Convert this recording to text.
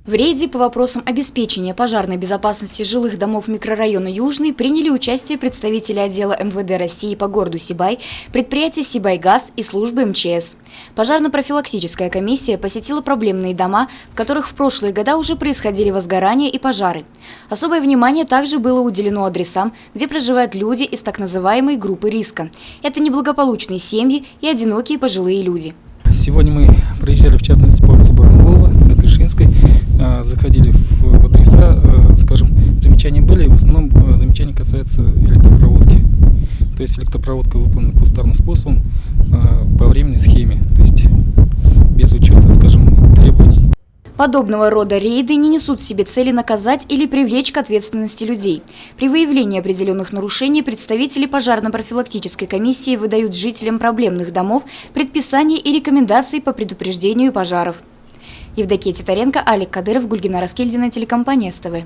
В рейде по вопросам обеспечения пожарной безопасности жилых домов микрорайона Южный приняли участие представители отдела МВД России по городу Сибай, предприятия «Сибайгаз» и службы МЧС. Пожарно-профилактическая комиссия посетила проблемные дома, в которых в прошлые года уже происходили возгорания и пожары. Особое внимание также было уделено адресам, где проживают люди из так называемой группы риска. Это неблагополучные семьи и одинокие пожилые люди. Сегодня мы проезжали, в частности, по улице Барангулова, Гатлишинской, заходили в адреса, скажем, замечания были, в основном замечания касаются электропроводки. То есть электропроводка выполнена кустарным способом по временной схеме, то есть без учета, скажем, требований. Подобного рода рейды не несут в себе цели наказать или привлечь к ответственности людей. При выявлении определенных нарушений представители пожарно-профилактической комиссии выдают жителям проблемных домов предписания и рекомендации по предупреждению пожаров. Евдокия Титаренко, Алик Кадыров, Гульгина Раскильдина, телекомпания СТВ.